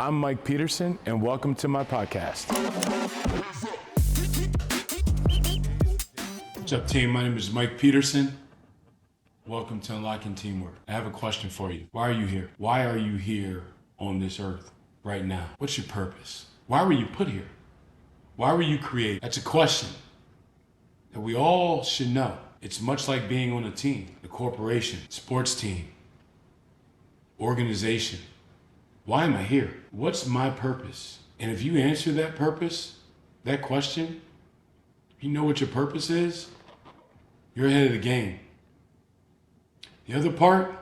I'm Mike Peterson, and welcome to my podcast. What's up, team? My name is Mike Peterson. Welcome to Unlocking Teamwork. I have a question for you. Why are you here? Why are you here on this earth right now? What's your purpose? Why were you put here? Why were you created? That's a question that we all should know. It's much like being on a team, a corporation, sports team, organization. Why am I here? What's my purpose? And if you answer that purpose, that question, you know what your purpose is, you're ahead of the game. The other part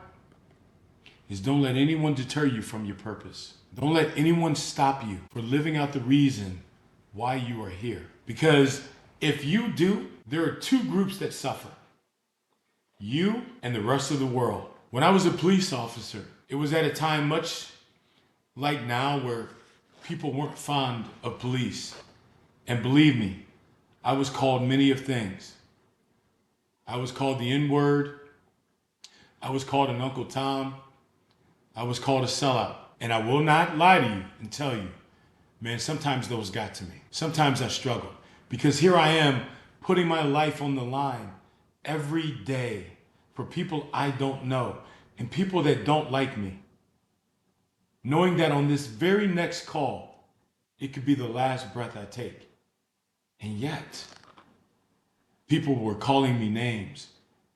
is don't let anyone deter you from your purpose. Don't let anyone stop you from living out the reason why you are here. Because if you do, there are two groups that suffer. You and the rest of the world. When I was a police officer, it was at a time much like now where people weren't fond of police. And believe me, I was called many of things. I was called the N-word. I was called an Uncle Tom. I was called a sellout. And I will not lie to you and tell you, man, sometimes those got to me. Sometimes I struggled because here I am putting my life on the line every day for people I don't know and people that don't like me. Knowing that on this very next call, it could be the last breath I take. And yet, people were calling me names.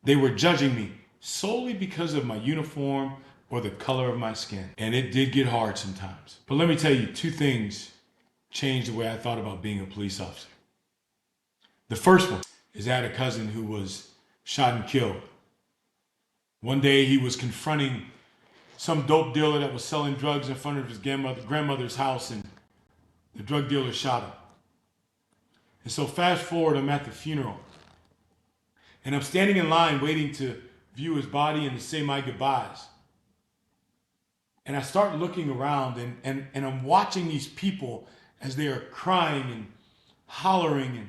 They were judging me solely because of my uniform or the color of my skin. And it did get hard sometimes. But let me tell you, two things changed the way I thought about being a police officer. The first one is I had a cousin who was shot and killed. One day he was confronting some dope dealer that was selling drugs in front of his grandmother's house, and the drug dealer shot him. And so fast forward, I'm at the funeral. And I'm standing in line waiting to view his body and to say my goodbyes. And I start looking around and I'm watching these people as they are crying and hollering and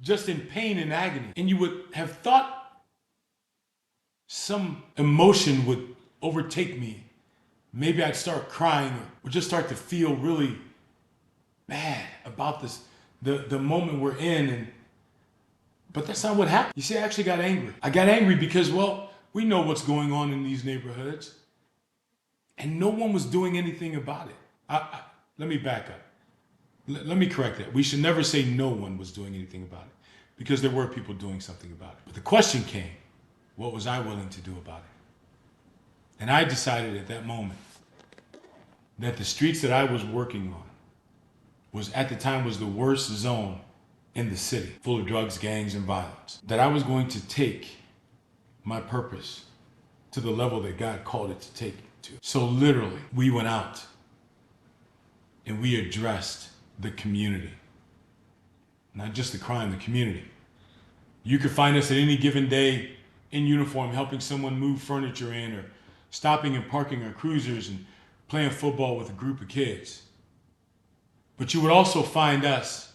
just in pain and agony. And you would have thought some emotion would overtake me. Maybe I'd start crying or just start to feel really bad about this, the moment we're in. But that's not what happened. You see, I actually got angry. I got angry because, well, we know what's going on in these neighborhoods. And no one was doing anything about it. Let me back up. Let me correct that. We should never say no one was doing anything about it, because there were people doing something about it. But the question came, what was I willing to do about it? And I decided at that moment that the streets that I was working on was at the time was the worst zone in the city, full of drugs, gangs, and violence. That I was going to take my purpose to the level that God called it to take it to. So literally, we went out and we addressed the community. Not just the crime, the community. You could find us at any given day in uniform helping someone move furniture in, or stopping and parking our cruisers and playing football with a group of kids. But you would also find us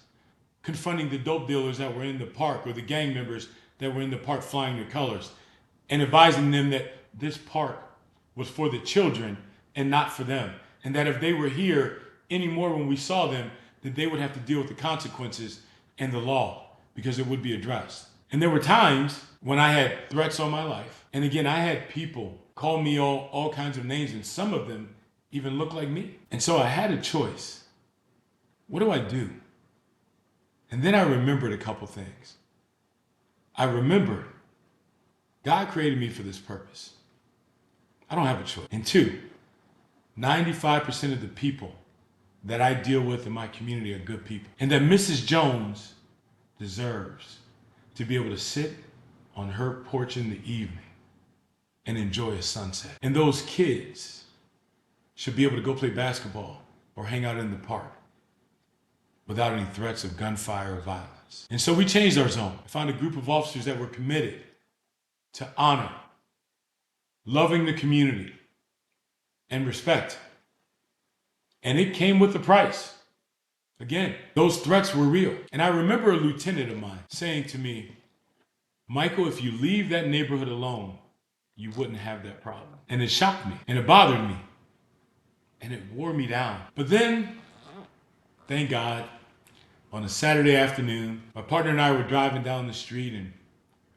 confronting the dope dealers that were in the park, or the gang members that were in the park flying their colors, and advising them that this park was for the children and not for them. And that if they were here anymore when we saw them, that they would have to deal with the consequences and the law, because it would be addressed. And there were times when I had threats on my life. And again, I had people call me all kinds of names, and some of them even looked like me. And so I had a choice. What do I do? And then I remembered a couple things. I remembered God created me for this purpose. I don't have a choice. And two, 95% of the people that I deal with in my community are good people. And that Mrs. Jones deserves to be able to sit on her porch in the evening and enjoy a sunset. And those kids should be able to go play basketball or hang out in the park without any threats of gunfire or violence. And so we changed our zone. I found a group of officers that were committed to honor, loving the community, and respect. And it came with a price. Again, those threats were real. And I remember a lieutenant of mine saying to me, Michael, if you leave that neighborhood alone, you wouldn't have that problem. And it shocked me and it bothered me. and it wore me down. But then, thank God, on a Saturday afternoon, my partner and I were driving down the street and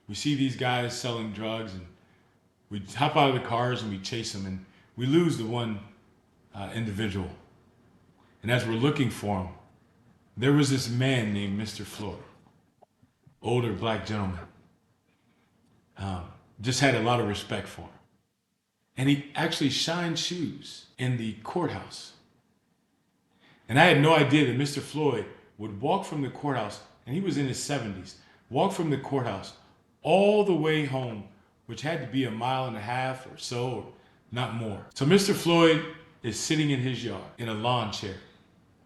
we see these guys selling drugs, and we hop out of the cars and we chase them, and we lose the one individual. And as we're looking for him, there was this man named Mr. Floyd, older black gentleman. Just had a lot of respect for him. And he actually shined shoes in the courthouse. And I had no idea that Mr. Floyd would walk from the courthouse, and he was in his 70s, walk from the courthouse all the way home, which had to be a mile and a half or so, or not more. So Mr. Floyd is sitting in his yard in a lawn chair.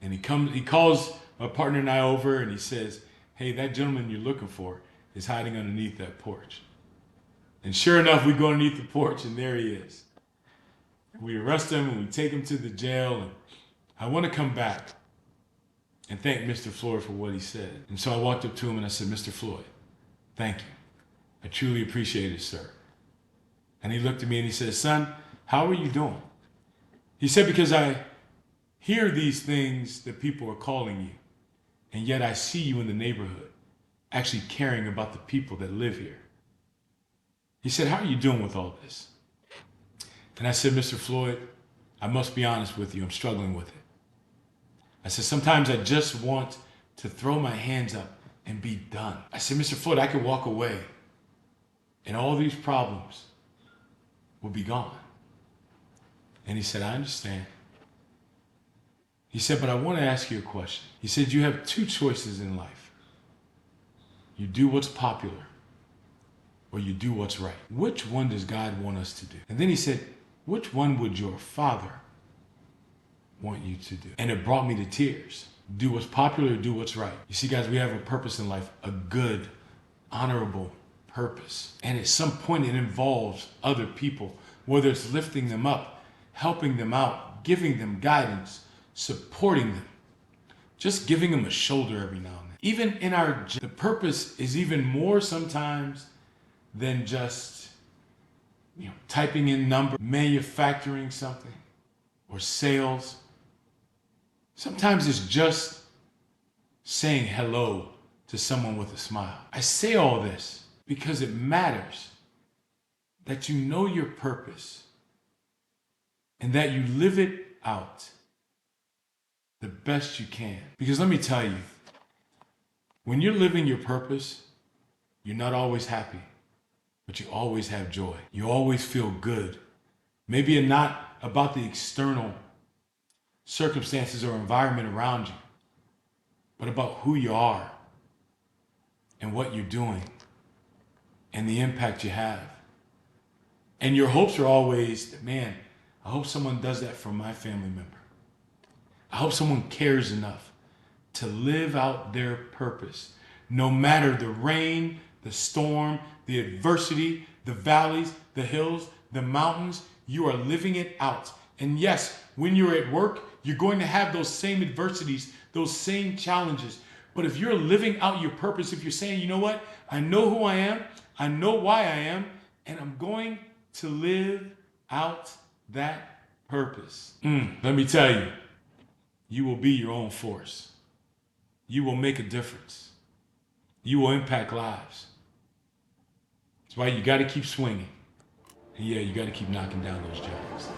And he calls my partner and I over and he says, "Hey, that gentleman you're looking for is hiding underneath that porch." And sure enough, we go underneath the porch and there he is. We arrest him and we take him to the jail. And I want to come back and thank Mr. Floyd for what he said. And so I walked up to him and I said, "Mr. Floyd, thank you. I truly appreciate it, sir." And he looked at me and he said, "Son, how are you doing?" He said, "Because I hear these things that people are calling you, and yet I see you in the neighborhood actually caring about the people that live here." He said, "How are you doing with all this?" And I said, "Mr. Floyd, I must be honest with you, I'm struggling with it." I said, "Sometimes I just want to throw my hands up and be done." I said, "Mr. Floyd, I could walk away and all these problems will be gone." And he said, "I understand." He said, "But I want to ask you a question." He said, "You have two choices in life. You do what's popular or you do what's right. Which one does God want us to do?" And then he said, "Which one would your father want you to do?" And it brought me to tears. Do what's popular or do what's right. You see, guys, we have a purpose in life, a good, honorable purpose. And at some point it involves other people, whether it's lifting them up, helping them out, giving them guidance, supporting them, just giving them a shoulder every now and then. Even in the purpose is even more sometimes than just, typing in number, manufacturing something, or sales. Sometimes it's just saying hello to someone with a smile. I say all this because it matters that you know your purpose and that you live it out the best you can. Because let me tell you, when you're living your purpose, you're not always happy, but you always have joy. You always feel good. Maybe not about the external circumstances or environment around you, but about who you are and what you're doing and the impact you have. And your hopes are always, man, I hope someone does that for my family member. I hope someone cares enough to live out their purpose. No matter the rain, the storm, the adversity, the valleys, the hills, the mountains, you are living it out. And yes, when you're at work, you're going to have those same adversities, those same challenges. But if you're living out your purpose, if you're saying, you know what, I know who I am, I know why I am, and I'm going to live out that purpose. Let me tell you, you will be your own force. You will make a difference. You will impact lives. That's why you got to keep swinging. And yeah, you got to keep knocking down those giants.